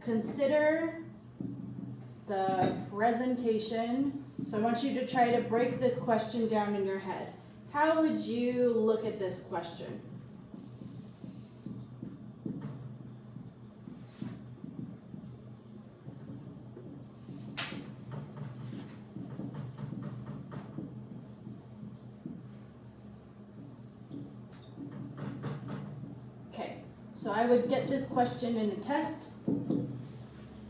consider the presentation. So I want you to try to break this question down in your head. How would you look at this question? So I would get this question in a test,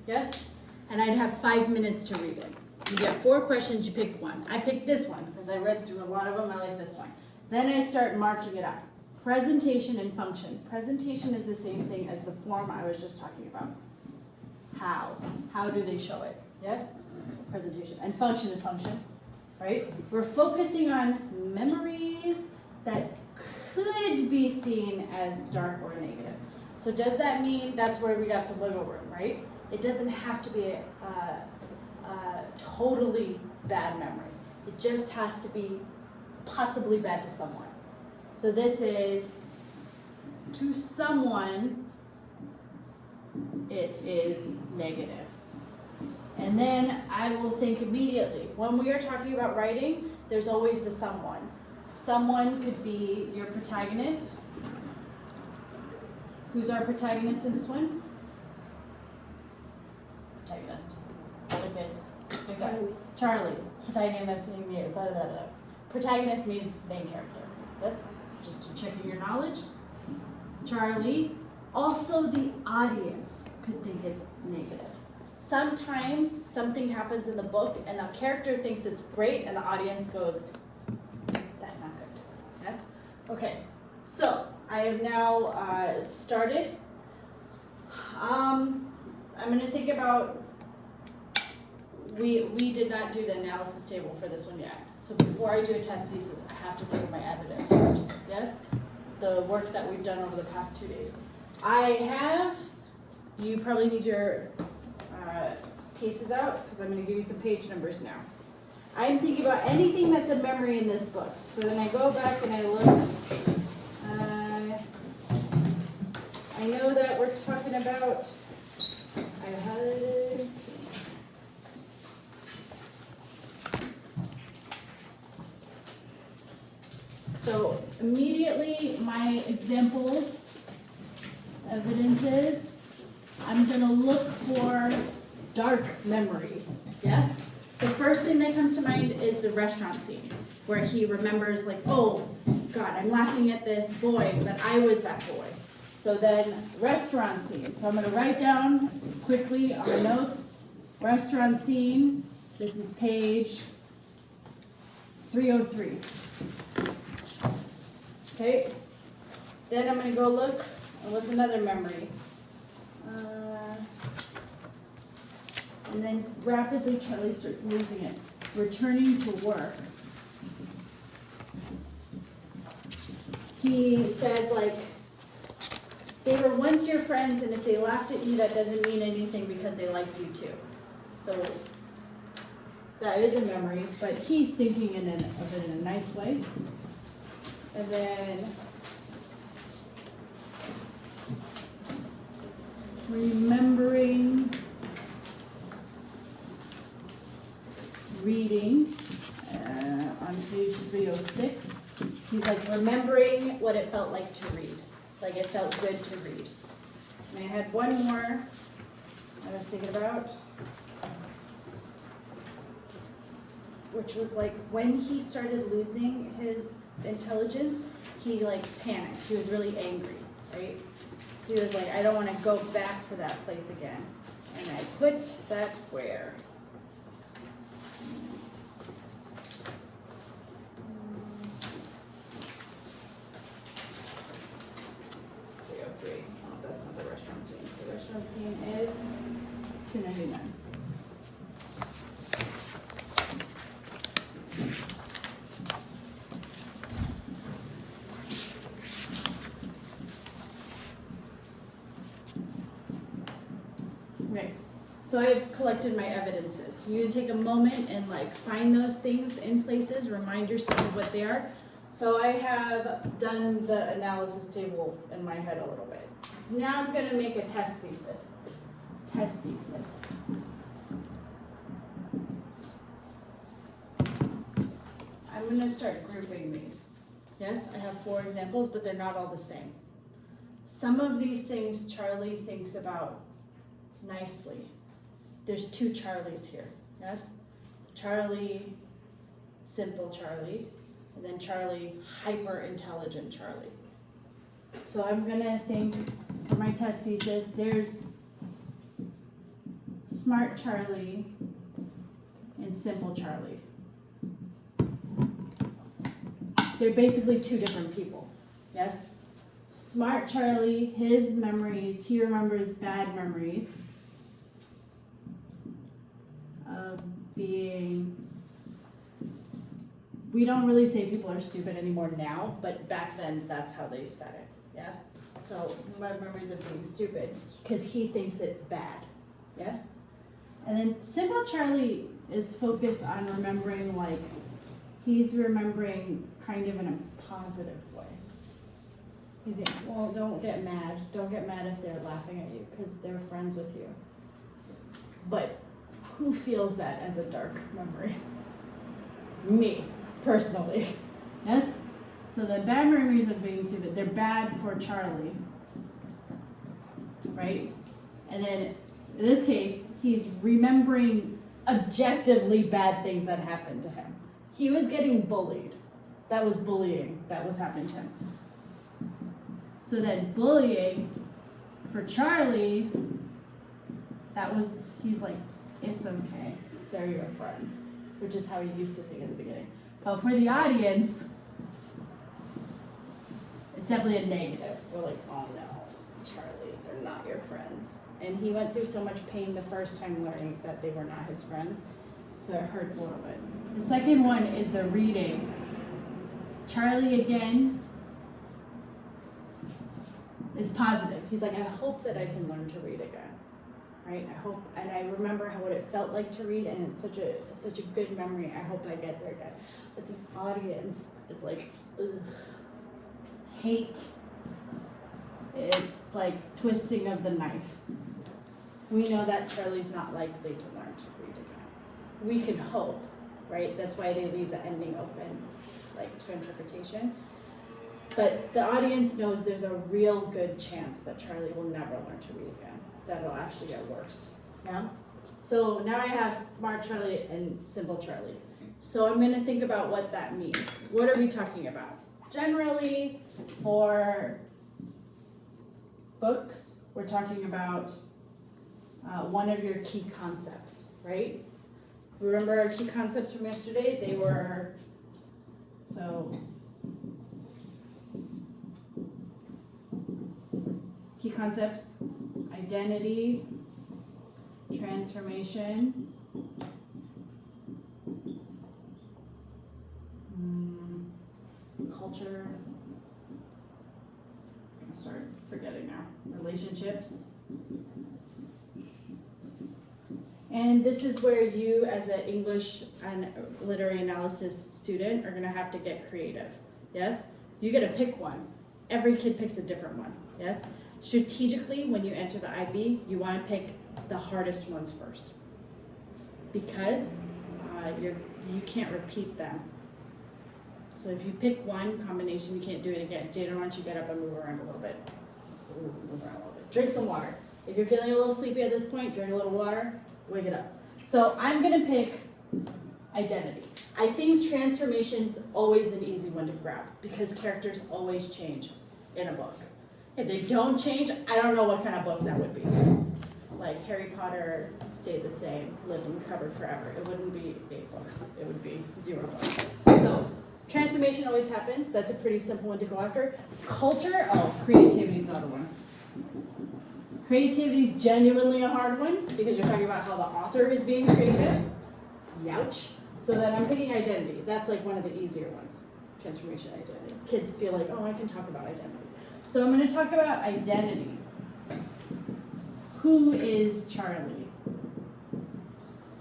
yes? And I'd have 5 minutes to read it. You get 4 questions, you pick one. I picked this one because I read through a lot of them, I like this one. Then I start marking it up. Presentation and function. Presentation is the same thing as the form I was just talking about. How? How do they show it? Yes? Presentation. And function is function, right? We're focusing on memories that could be seen as dark or negative. So does that mean that's where we got some wiggle room, right? It doesn't have to be a totally bad memory. It just has to be possibly bad to someone. So this is, to someone, it is negative. And then I will think immediately, when we are talking about writing, there's always the someones. Someone could be your protagonist. Who's our protagonist in this one? Protagonist. Other kids. Okay. Charlie. Protagonist means blah, blah, blah. Protagonist means main character. This, just to check your knowledge. Charlie. Also, the audience could think it's negative. Sometimes something happens in the book and the character thinks it's great and the audience goes, that's not good. Yes? Okay, so I have now started. I'm going to think about, we did not do the analysis table for this one yet. So before I do a test thesis, I have to think of my evidence first. Yes? The work that we've done over the past 2 days. You probably need your cases out because I'm going to give you some page numbers now. I'm thinking about anything that's a memory in this book. So then I go back and I look. I know that we're talking about, I had, so immediately my examples, evidences, I'm going to look for dark memories, yes? The first thing that comes to mind is the restaurant scene, where he remembers like, oh, God, I'm laughing at this boy, but I was that boy. So then, restaurant scene. So I'm going to write down quickly on my notes, restaurant scene. This is page 303. Okay? Then I'm going to go look, what's another memory? And then rapidly Charlie starts losing it. Returning to work. He says like, they were once your friends and if they laughed at you that doesn't mean anything because they liked you too. So that is a memory, but he's thinking of it in a nice way. And then remembering reading on page 306. He's like remembering what it felt like to read. Like it felt good to read. And I had one more I was thinking about, which was like when he started losing his intelligence, he like panicked. He was really angry, right? He was like, I don't want to go back to that place again. And I put that where? 303. Oh, that's not the restaurant scene. The restaurant scene is 299. Right. So I've collected my evidences. You can take a moment and like find those things in places, remind yourself of what they are. So I have done the analysis table in my head a little bit. Now I'm going to make a test thesis. test thesis. I'm going to start grouping these. Yes, I have 4 examples, but they're not all the same. Some of these things Charlie thinks about nicely. There's 2 Charlies here, yes? Charlie, simple Charlie, and then Charlie, hyper intelligent Charlie. So I'm gonna think for my test thesis, there's smart Charlie and simple Charlie. They're basically 2 different people, yes? Smart Charlie, his memories, he remembers bad memories of being, we don't really say people are stupid anymore now, but back then that's how they said it, yes? So my memories of being stupid, because he thinks it's bad, yes? And then simple Charlie is focused on remembering, like, he's remembering kind of in a positive way. He thinks, well, don't get mad. Don't get mad if they're laughing at you, because they're friends with you. But who feels that as a dark memory? Me, personally. Yes? So the bad memories of being stupid, they're bad for Charlie. Right? And then, in this case, he's remembering objectively bad things that happened to him. He was getting bullied. That was bullying that was happening to him. So then bullying for Charlie, he's like, it's okay, they're your friends, which is how he used to think in the beginning. But for the audience, it's definitely a negative. We're like, oh no, Charlie, they're not your friends. And he went through so much pain the first time learning that they were not his friends, so it hurts a little bit. The second one is the reading. Charlie, again, is positive. He's like, I hope that I can learn to read again, right? I hope, and I remember what it felt like to read, and it's such a good memory. I hope I get there again. But the audience is like, ugh, hate. It's like twisting of the knife. We know that Charlie's not likely to learn to read again. We can hope, right? That's why they leave the ending open, like to interpretation. But the audience knows there's a real good chance that Charlie will never learn to read again. That it'll actually get worse. Yeah? So now I have smart Charlie and simple Charlie. So I'm going to think about what that means. What are we talking about? Generally, for books, we're talking about one of your key concepts, right? Remember our key concepts from yesterday? They were, key concepts, identity, transformation, culture, I'm sorry, forgetting now, relationships. And this is where you, as an English and literary analysis student, are going to have to get creative. Yes? You get to pick one. Every kid picks a different one. Yes? Strategically, when you enter the IB, you want to pick the hardest ones first, because you can't repeat them. So if you pick one combination, you can't do it again. Jada, why don't you get up and move around a little bit? Drink some water. If you're feeling a little sleepy at this point, drink a little water. Wake it up. So I'm going to pick identity. I think transformation's always an easy one to grab, because characters always change in a book. If they don't change, I don't know what kind of book that would be. Like Harry Potter stayed the same, lived in the cupboard forever. It wouldn't be 8 books. It would be 0 books. So transformation always happens. That's a pretty simple one to go after. Culture, creativity is another one. Creativity is genuinely a hard one, because you're talking about how the author is being creative. Youch. So then I'm picking identity. That's like one of the easier ones. Transformation, identity. Kids feel like, I can talk about identity. So I'm going to talk about identity. Who is Charlie?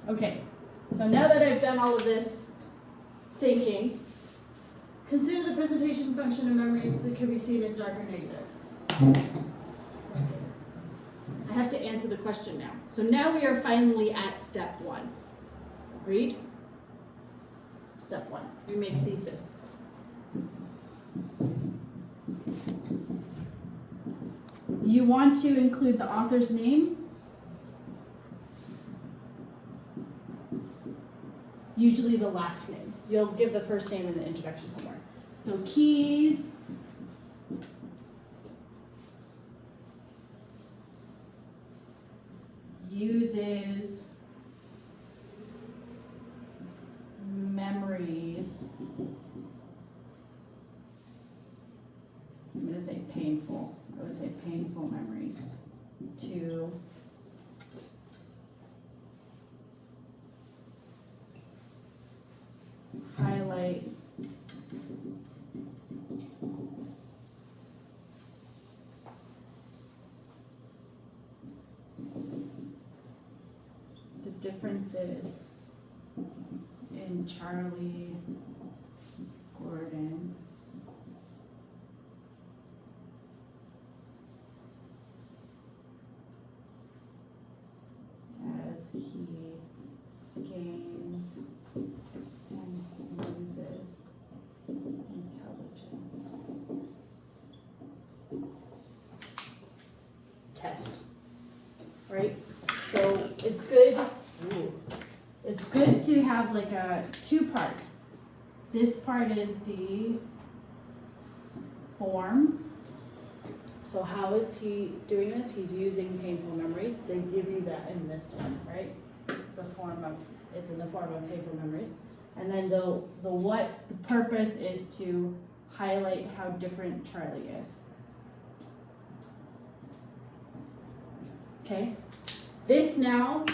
Okay, so now that I've done all of this thinking, consider the presentation function of memories that can be seen as dark or negative. I have to answer the question now. So now we are finally at step 1. Agreed? Step 1, we make thesis. You want to include the author's name, usually the last name. You'll give the first name in the introduction somewhere. So Keyes uses memories. I'm going to say painful. I would say painful memories to highlight the differences in Charlie Gordon as he gains and loses intelligence. Test. Right? So it's good. It's good to have like two parts. This part is the form. So how is he doing this? He's using painful memories. They give you that in this one, right? It's in the form of painful memories. And then the what, the purpose is to highlight how different Charlie is. Okay? This now